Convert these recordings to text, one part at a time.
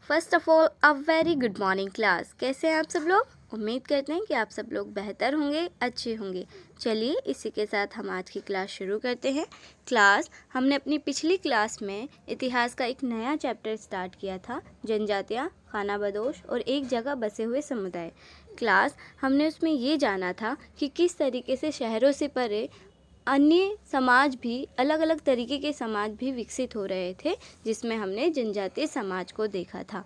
First of all a very good morning class. कैसे हैं आप सब लोग? उम्मीद करते हैं कि आप सब लोग बेहतर होंगे, अच्छे होंगे। चलिए इसी के साथ हम आज की क्लास शुरू करते हैं। क्लास हमने अपनी पिछली क्लास में इतिहास का एक नया चैप्टर स्टार्ट किया था, जनजातियाँ, खानाबदोश और एक जगह बसे हुए समुदाय। क्लास हमने उसमें ये जाना था कि किस तरीके से शहरों से परे अन्य समाज भी, अलग अलग तरीके के समाज भी विकसित हो रहे थे, जिसमें हमने जनजातीय समाज को देखा था।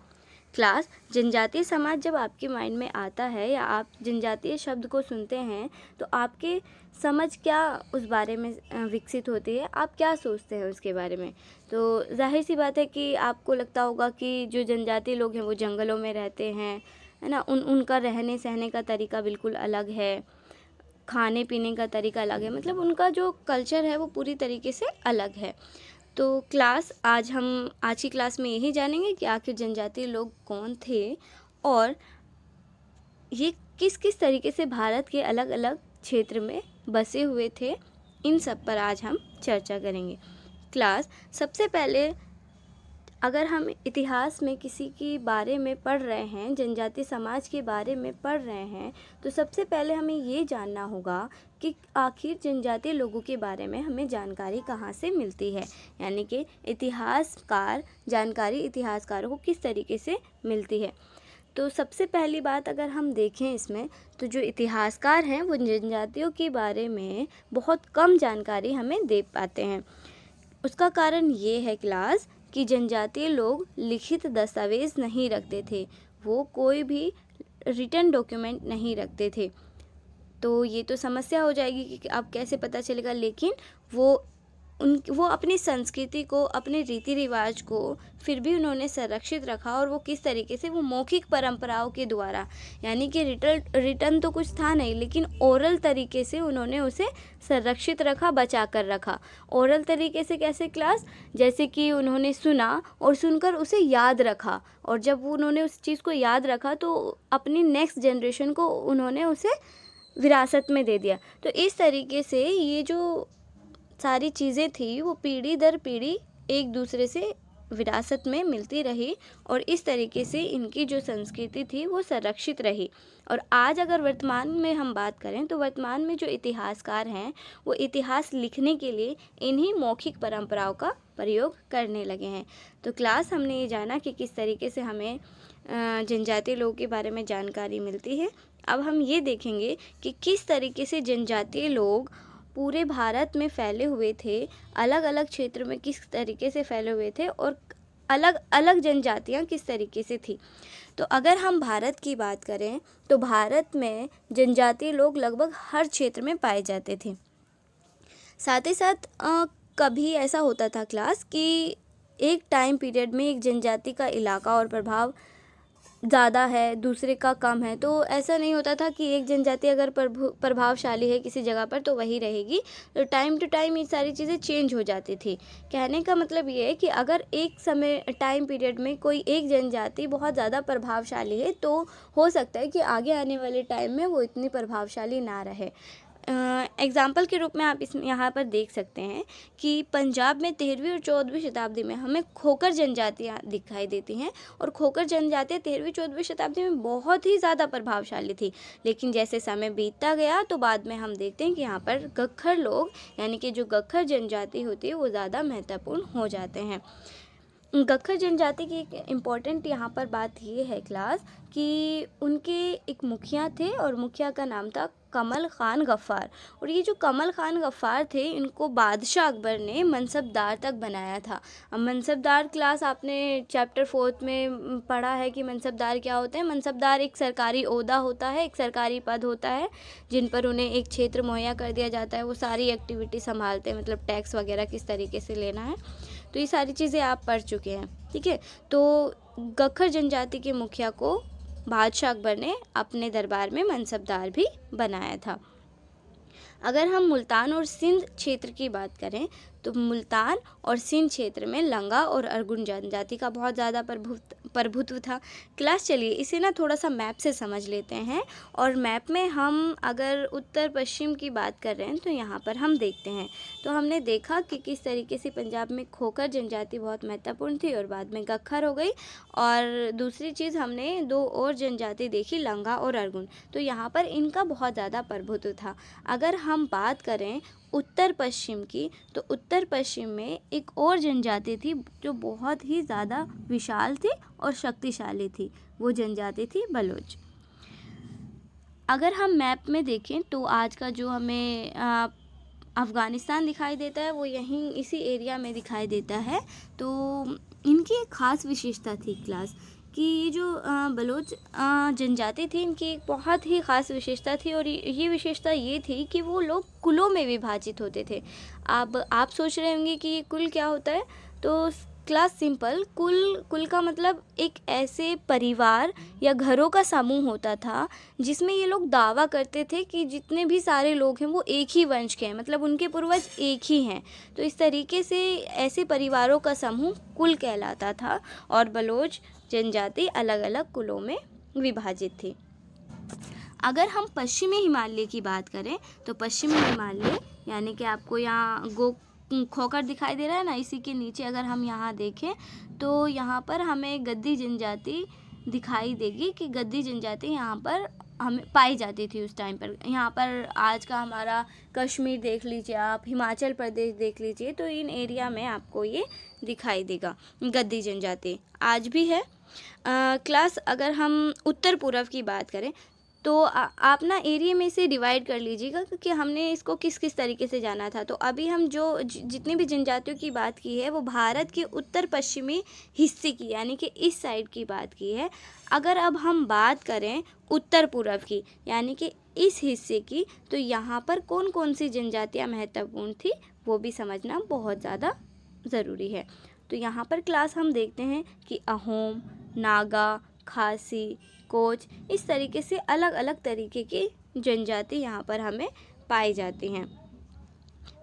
क्लास जनजातीय समाज जब आपके माइंड में आता है या आप जनजातीय शब्द को सुनते हैं तो आपके समझ क्या उस बारे में विकसित होती है, आप क्या सोचते हैं उसके बारे में? तो जाहिर सी बात है कि आपको लगता होगा कि जो जनजातीय लोग हैं वो जंगलों में रहते हैं, है ना। उनका रहने सहने का तरीका बिल्कुल अलग है, खाने पीने का तरीका अलग है, मतलब उनका जो कल्चर है वो पूरी तरीके से अलग है। तो क्लास आज की क्लास में यही जानेंगे कि आखिर जनजातीय लोग कौन थे और ये किस किस तरीके से भारत के अलग अलग क्षेत्र में बसे हुए थे। इन सब पर आज हम चर्चा करेंगे। क्लास सबसे पहले अगर हम इतिहास में किसी के बारे में पढ़ रहे हैं, जनजातीय समाज के बारे में पढ़ रहे हैं, तो सबसे पहले हमें ये जानना होगा कि आखिर जनजातीय लोगों के बारे में हमें जानकारी कहाँ से मिलती है, यानी कि जानकारी इतिहासकारों को किस तरीके से मिलती है। तो सबसे पहली बात अगर हम देखें इसमें, तो जो इतिहासकार हैं वो जनजातियों के बारे में बहुत कम जानकारी हमें दे पाते हैं। उसका कारण ये है क्लास कि जनजातीय लोग लिखित दस्तावेज नहीं रखते थे, वो कोई भी रिटन डॉक्यूमेंट नहीं रखते थे। तो ये तो समस्या हो जाएगी कि अब कैसे पता चलेगा, लेकिन वो अपनी संस्कृति को, अपने रीति रिवाज को फिर भी उन्होंने संरक्षित रखा, और वो किस तरीके से, वो मौखिक परंपराओं के द्वारा, यानी कि रिटर्न तो कुछ था नहीं, लेकिन ओरल तरीके से उन्होंने उसे संरक्षित रखा, बचा कर रखा। ओरल तरीके से कैसे क्लास? जैसे कि उन्होंने सुना और सुनकर उसे याद रखा, और जब उन्होंने उस चीज़ को याद रखा तो अपनी नेक्स्ट जनरेशन को उन्होंने उसे विरासत में दे दिया। तो इस तरीके से ये जो सारी चीज़ें थी वो पीढ़ी दर पीढ़ी एक दूसरे से विरासत में मिलती रही, और इस तरीके से इनकी जो संस्कृति थी वो संरक्षित रही। और आज अगर वर्तमान में हम बात करें तो वर्तमान में जो इतिहासकार हैं वो इतिहास लिखने के लिए इन्हीं मौखिक परंपराओं का प्रयोग करने लगे हैं। तो क्लास हमने ये जाना कि किस तरीके से हमें जनजातीय लोगों के बारे में जानकारी मिलती है। अब हम ये देखेंगे कि किस तरीके से जनजातीय लोग पूरे भारत में फैले हुए थे, अलग अलग क्षेत्र में किस तरीके से फैले हुए थे, और अलग अलग जनजातियाँ किस तरीके से थी। तो अगर हम भारत की बात करें तो भारत में जनजातीय लोग लगभग हर क्षेत्र में पाए जाते थे। साथ ही साथ कभी ऐसा होता था क्लास कि एक टाइम पीरियड में एक जनजाति का इलाका और प्रभाव ज़्यादा है, दूसरे का कम है। तो ऐसा नहीं होता था कि एक जनजाति अगर प्रभावशाली है किसी जगह पर तो वही रहेगी। तो टाइम टू टाइम ये सारी चीज़ें चेंज हो जाती थी। कहने का मतलब ये है कि अगर एक समय टाइम पीरियड में कोई एक जनजाति बहुत ज़्यादा प्रभावशाली है तो हो सकता है कि आगे आने वाले टाइम में वो इतनी प्रभावशाली ना रहे। एग्ज़ाम्पल के रूप में आप यहाँ पर देख सकते हैं कि पंजाब में 13वीं और 14वीं शताब्दी में हमें खोखर जनजातियाँ दिखाई देती हैं, और खोखर जनजातियाँ 13वीं 14वीं शताब्दी में बहुत ही ज़्यादा प्रभावशाली थी। लेकिन जैसे समय बीतता गया तो बाद में हम देखते हैं कि यहाँ पर गख्खर लोग, यानी कि जो गख्खर जनजाति होती है वो ज़्यादा महत्वपूर्ण हो जाते हैं। गख्खर जनजाति की एक इम्पॉर्टेंट यहाँ पर बात ये है क्लास कि उनके एक मुखिया थे, और मुखिया का नाम था कमल ख़ान गफ़्फ़ार। और ये जो कमल ख़ान गफ़्फ़ार थे, इनको बादशाह अकबर ने मनसबदार तक बनाया था। अब मनसबदार क्लास आपने चैप्टर 4 में पढ़ा है कि मनसबदार क्या होते हैं। मनसबदार एक सरकारी ओहदा होता है, एक सरकारी पद होता है, जिन पर उन्हें एक क्षेत्र मुहैया कर दिया जाता है। वो सारी एक्टिविटी संभालते हैं, मतलब टैक्स वगैरह किस तरीके से लेना है, तो ये सारी चीज़ें आप पढ़ चुके हैं, ठीक है। तो गख्खर जनजाति के मुखिया को बादशाह अकबर ने अपने दरबार में मनसबदार भी बनाया था। अगर हम मुल्तान और सिंध क्षेत्र की बात करें तो मुल्तान और सिंध क्षेत्र में लंगा और अर्गुन जनजाति का बहुत ज़्यादा प्रभुत्व था। क्लास चलिए इसे ना थोड़ा सा मैप से समझ लेते हैं, और मैप में हम अगर उत्तर पश्चिम की बात कर रहे हैं तो यहाँ पर हम देखते हैं, तो हमने देखा कि किस तरीके से पंजाब में खोखर जनजाति बहुत महत्वपूर्ण थी और बाद में गख्खर हो गई। और दूसरी चीज़ हमने दो और जनजाति देखी, लंगा और अर्गुन, तो यहाँ पर इनका बहुत ज़्यादा प्रभुत्व था। अगर हम बात करें उत्तर पश्चिम की, तो उत्तर पश्चिम में एक और जनजाति थी जो बहुत ही ज़्यादा विशाल थी और शक्तिशाली थी, वो जनजाति थी बलोच। अगर हम मैप में देखें तो आज का जो हमें अफ़गानिस्तान दिखाई देता है वो यहीं इसी एरिया में दिखाई देता है। तो इनकी एक ख़ास विशेषता थी क्लास कि ये जो बलोच जनजाति थी, इनकी एक बहुत ही ख़ास विशेषता थी, और ये विशेषता ये थी कि वो लोग कुलों में विभाजित होते थे। अब आप सोच रहे होंगे कि ये कुल क्या होता है, तो क्लास सिंपल, कुल का मतलब एक ऐसे परिवार या घरों का समूह होता था जिसमें ये लोग दावा करते थे कि जितने भी सारे लोग हैं वो एक ही वंश के हैं, मतलब उनके पूर्वज एक ही हैं। तो इस तरीके से ऐसे परिवारों का समूह कुल कहलाता था, और बलोच जनजाति अलग अलग कुलों में विभाजित थी। अगर हम पश्चिमी हिमालय की बात करें तो पश्चिमी हिमालय यानी कि आपको यहाँ खोखर दिखाई दे रहा है ना, इसी के नीचे अगर हम यहाँ देखें तो यहाँ पर हमें गद्दी जनजाति दिखाई देगी कि गद्दी जनजाति यहाँ पर हमें पाई जाती थी उस टाइम पर। यहाँ पर आज का हमारा कश्मीर देख लीजिए आप, हिमाचल प्रदेश देख लीजिए, तो इन एरिया में आपको ये दिखाई देगा गद्दी जनजाति, आज भी है। क्लास अगर हम उत्तर पूर्व की बात करें तो आप ना एरिया में से डिवाइड कर लीजिएगा, क्योंकि हमने इसको किस किस तरीके से जाना था। तो अभी हम जो जितनी भी जनजातियों की बात की है वो भारत के उत्तर पश्चिमी हिस्से की यानी कि इस साइड की बात की है। अगर अब हम बात करें उत्तर पूर्व की यानी कि इस हिस्से की, तो यहाँ पर कौन कौन सी जनजातियाँ महत्वपूर्ण थी वो भी समझना बहुत ज़्यादा ज़रूरी है। तो यहाँ पर क्लास हम देखते हैं कि अहोम, नागा, खासी, कोच, इस तरीके से अलग अलग तरीके की जनजाति यहाँ पर हमें पाई जाती हैं।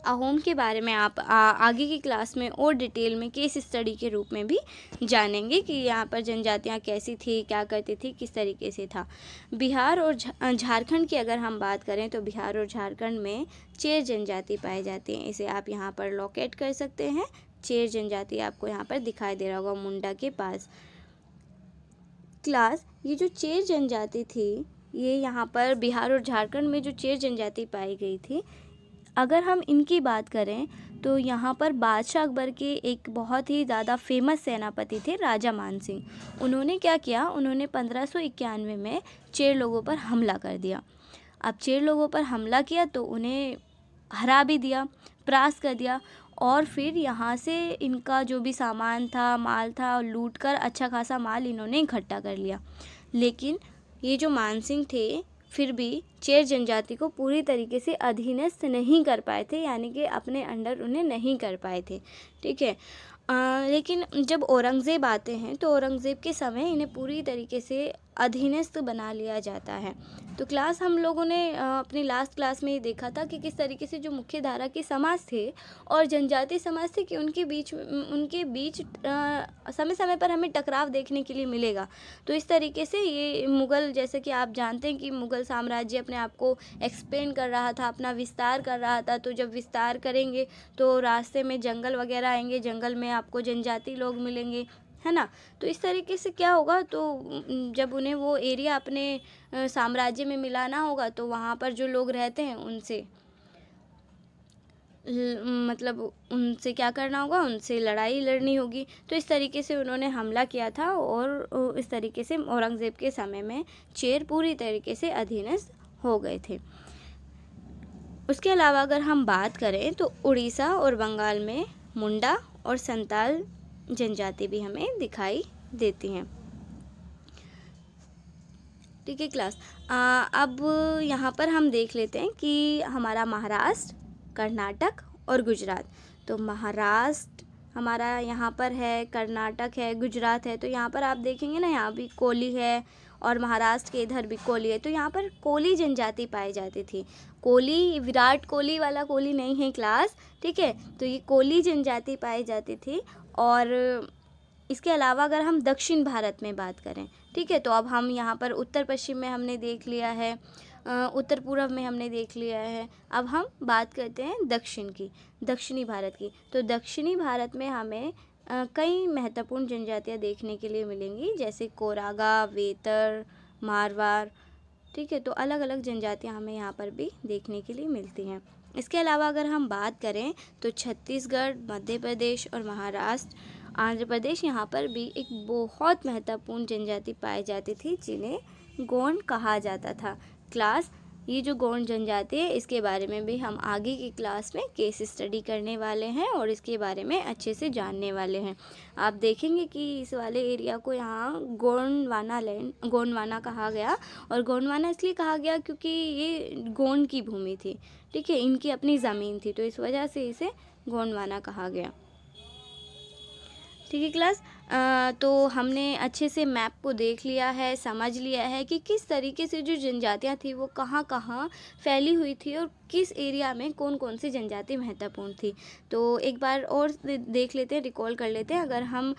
अहोम के बारे में आप आगे की क्लास में और डिटेल में केस स्टडी के रूप में भी जानेंगे कि यहाँ पर जनजातियाँ कैसी थी, क्या करती थी, किस तरीके से था। बिहार और झारखंड की अगर हम बात करें तो बिहार और झारखंड में चेर जनजाति पाई जाती हैं, इसे आप यहाँ पर लोकेट कर सकते हैं। चेर जनजाति आपको यहाँ पर दिखाई दे रहा होगा मुंडा के पास। क्लास ये जो चेर जनजाति थी, ये यहाँ पर बिहार और झारखंड में जो चेर जनजाति पाई गई थी, अगर हम इनकी बात करें तो यहाँ पर बादशाह अकबर के एक बहुत ही ज़्यादा फेमस सेनापति थे राजा मानसिंह। उन्होंने क्या किया, उन्होंने 1591 में चेर लोगों पर हमला कर दिया। अब चेर लोगों पर हमला किया तो उन्हें हरा भी दिया, परास्त कर दिया, और फिर यहाँ से इनका जो भी सामान था, माल था, लूट कर अच्छा खासा माल इन्होंने इकट्ठा कर लिया। लेकिन ये जो मानसिंह थे फिर भी चेर जनजाति को पूरी तरीके से अधीनस्थ नहीं कर पाए थे, यानी कि अपने अंडर उन्हें नहीं कर पाए थे, ठीक है। लेकिन जब औरंगज़ेब आते हैं तो औरंगज़ेब के समय इन्हें पूरी तरीके से अधीनस्थ बना लिया जाता है। तो क्लास हम लोगों ने अपनी लास्ट क्लास में ये देखा था कि किस तरीके से जो मुख्य धारा के समाज थे और जनजाति समाज थे कि उनके बीच समय समय पर हमें टकराव देखने के लिए मिलेगा। तो इस तरीके से ये मुग़ल, जैसे कि आप जानते हैं कि मुग़ल साम्राज्य अपने आप को एक्सपेंड कर रहा था, अपना विस्तार कर रहा था। तो जब विस्तार करेंगे तो रास्ते में जंगल वगैरह आएंगे, जंगल में आपको जनजाति लोग मिलेंगे, है ना। तो इस तरीके से क्या होगा, तो जब उन्हें वो एरिया अपने साम्राज्य में मिलाना होगा तो वहाँ पर जो लोग रहते हैं उनसे मतलब उनसे क्या करना होगा, उनसे लड़ाई लड़नी होगी। तो इस तरीके से उन्होंने हमला किया था, और इस तरीके से औरंगज़ेब के समय में चेर पूरी तरीके से अधीनस्थ हो गए थे। उसके अलावा अगर हम बात करें तो उड़ीसा और बंगाल में मुंडा और संताल जनजाति भी हमें दिखाई देती हैं, ठीक है क्लास। अब यहाँ पर हम देख लेते हैं कि हमारा महाराष्ट्र, कर्नाटक और गुजरात। तो महाराष्ट्र हमारा यहाँ पर है, कर्नाटक है, गुजरात है। तो यहाँ पर आप देखेंगे ना, यहाँ भी कोली है और महाराष्ट्र के इधर भी कोली है। तो यहाँ पर कोली जनजाति पाई जाती थी। कोली विराट कोहली वाला कोली नहीं है क्लास, ठीक है। तो ये कोली जनजाति पाई जाती थी। और इसके अलावा अगर हम दक्षिण भारत में बात करें, ठीक है, तो अब हम यहाँ पर उत्तर पश्चिम में हमने देख लिया है, उत्तर पूर्व में हमने देख लिया है। अब हम बात करते हैं दक्षिण की, दक्षिणी भारत की। तो दक्षिणी भारत में हमें कई महत्वपूर्ण जनजातियाँ देखने के लिए मिलेंगी, जैसे कोरागा, वेतर, मारवाड़, ठीक है। तो अलग अलग जनजातियाँ हमें यहाँ पर भी देखने के लिए मिलती हैं। इसके अलावा अगर हम बात करें तो छत्तीसगढ़, मध्य प्रदेश और महाराष्ट्र, आंध्र प्रदेश, यहाँ पर भी एक बहुत महत्वपूर्ण जनजाति पाई जाती थी जिन्हें गोंड कहा जाता था। क्लास, ये जो गोंड जनजाति है इसके बारे में भी हम आगे की क्लास में केस स्टडी करने वाले हैं और इसके बारे में अच्छे से जानने वाले हैं। आप देखेंगे कि इस वाले एरिया को यहाँ गोंडवाना कहा गया। और गोंडवाना इसलिए कहा गया क्योंकि ये गोंड की भूमि थी, ठीक है, इनकी अपनी ज़मीन थी, तो इस वजह से इसे गोंडवाना कहा गया। ठीक है क्लास, तो हमने अच्छे से मैप को देख लिया है, समझ लिया है कि किस तरीके से जो जनजातियाँ थी वो कहाँ कहाँ फैली हुई थी और किस एरिया में कौन कौन सी जनजाति महत्वपूर्ण थी। तो एक बार और देख लेते हैं, रिकॉल कर लेते हैं। अगर हम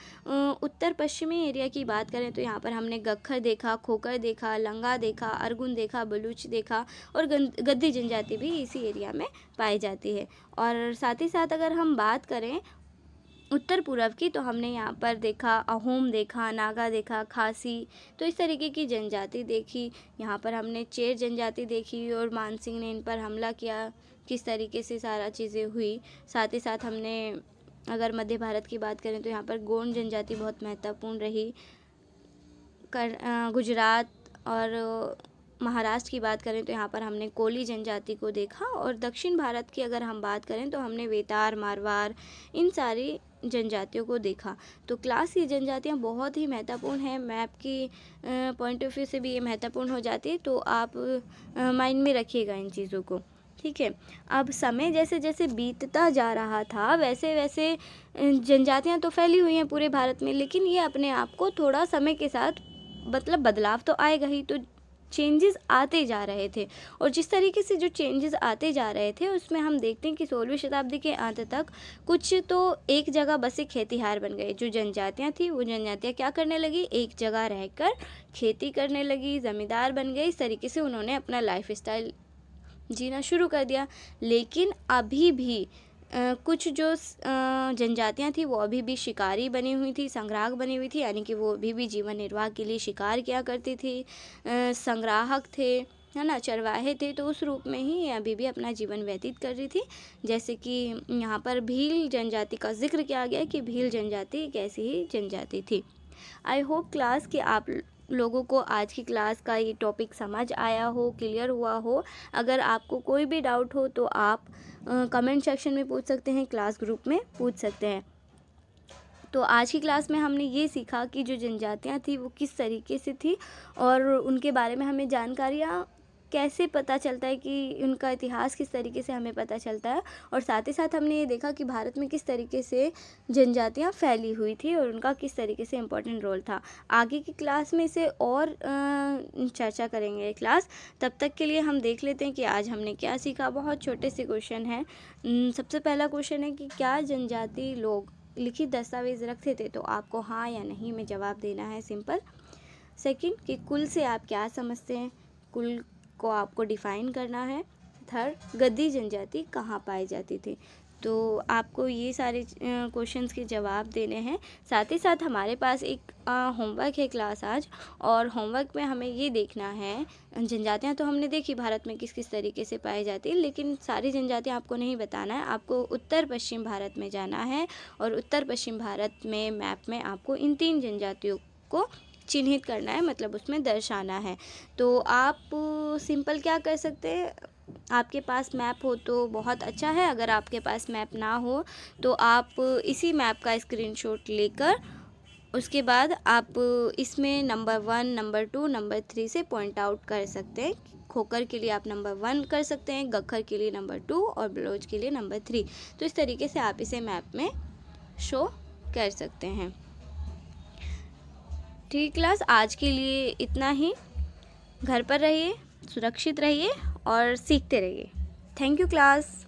उत्तर पश्चिमी एरिया की बात करें तो यहाँ पर हमने गख्खर देखा, खोकर देखा, लंगा देखा, अरगुन देखा, बलूच देखा और गद्दी जनजाति भी इसी एरिया में पाई जाती है। और साथ ही साथ अगर हम बात करें उत्तर पूर्व की तो हमने यहाँ पर देखा अहोम देखा, नागा देखा, खासी, तो इस तरीके की जनजाति देखी। यहाँ पर हमने चेर जनजाति देखी और मानसिंह ने इन पर हमला किया, किस तरीके से सारा चीज़ें हुई। साथ ही साथ हमने अगर मध्य भारत की बात करें तो यहाँ पर गोंड जनजाति बहुत महत्वपूर्ण रही। गुजरात और महाराष्ट्र की बात करें तो यहाँ पर हमने कोली जनजाति को देखा। और दक्षिण भारत की अगर हम बात करें तो हमने वेतार, मारवाड़, इन सारी जनजातियों को देखा। तो क्लास की जनजातियाँ बहुत ही महत्वपूर्ण हैं, मैप की पॉइंट ऑफ व्यू से भी ये महत्वपूर्ण हो जाती है, तो आप माइंड में रखिएगा इन चीज़ों को, ठीक है। अब समय जैसे जैसे बीतता जा रहा था वैसे वैसे जनजातियाँ तो फैली हुई हैं पूरे भारत में, लेकिन ये अपने आप को थोड़ा समय के साथ मतलब बदलाव तो आएगा ही, तो चेंजेस आते जा रहे थे। और जिस तरीके से जो चेंजेस आते जा रहे थे उसमें हम देखते हैं कि 16वीं शताब्दी के अंत तक कुछ तो एक जगह बसे खेतीहार बन गए। जो जनजातियाँ थी वो जनजातियाँ क्या करने लगी, एक जगह रहकर खेती करने लगी, ज़मींदार बन गई। इस तरीके से उन्होंने अपना लाइफ स्टाइल जीना शुरू कर दिया। लेकिन अभी भी कुछ जो जनजातियाँ थी वो अभी भी शिकारी बनी हुई थी, संग्राहक बनी हुई थी, यानी कि वो अभी भी जीवन निर्वाह के लिए शिकार किया करती थी, संग्राहक थे, है ना, चरवाहे थे। तो उस रूप में ही अभी भी अपना जीवन व्यतीत कर रही थी। जैसे कि यहाँ पर भील जनजाति का जिक्र किया गया कि भील जनजाति एक ऐसी ही जनजाति थी। आई होप क्लास कि आप लोगों को आज की क्लास का ये टॉपिक समझ आया हो, क्लियर हुआ हो। अगर आपको कोई भी डाउट हो तो आप कमेंट सेक्शन में पूछ सकते हैं, क्लास ग्रुप में पूछ सकते हैं। तो आज की क्लास में हमने ये सीखा कि जो जनजातियाँ थी वो किस तरीके से थी और उनके बारे में हमें जानकारियाँ कैसे पता चलता है कि उनका इतिहास किस तरीके से हमें पता चलता है। और साथ ही साथ हमने ये देखा कि भारत में किस तरीके से जनजातियाँ फैली हुई थी और उनका किस तरीके से इम्पोर्टेंट रोल था। आगे की क्लास में इसे और चर्चा करेंगे क्लास। तब तक के लिए हम देख लेते हैं कि आज हमने क्या सीखा। बहुत छोटे से क्वेश्चन हैं। सबसे पहला क्वेश्चन है कि क्या जनजाति लोग लिखित दस्तावेज रखते थे, तो आपको हाँ या नहीं में जवाब देना है, सिंपल। सेकंड कि कुल से आप क्या समझते हैं, कुल को आपको डिफाइन करना है। थर्ड, गद्दी जनजाति कहाँ पाई जाती थी, तो आपको ये सारे क्वेश्चंस के जवाब देने हैं। साथ ही साथ हमारे पास एक होमवर्क है क्लास आज, और होमवर्क में हमें ये देखना है, जनजातियाँ तो हमने देखी भारत में किस किस तरीके से पाई जाती है, लेकिन सारी जनजातियाँ आपको नहीं बताना है। आपको उत्तर पश्चिम भारत में जाना है और उत्तर पश्चिम भारत में मैप में आपको इन 3 जनजातियों को चिन्हित करना है, मतलब उसमें दर्शाना है। तो आप सिंपल क्या कर सकते हैं, आपके पास मैप हो तो बहुत अच्छा है, अगर आपके पास मैप ना हो तो आप इसी मैप का स्क्रीनशॉट लेकर उसके बाद आप इसमें नंबर 1, नंबर 2, नंबर 3 से पॉइंट आउट कर सकते हैं। खोकर के लिए आप नंबर 1 कर सकते हैं, गख्खर के लिए नंबर 2 और बलोच के लिए नंबर 3। तो इस तरीके से आप इसे मैप में शो कर सकते हैं। ठीक क्लास, आज के लिए इतना ही। घर पर रहिए, सुरक्षित रहिए और सीखते रहिए। Thank you class.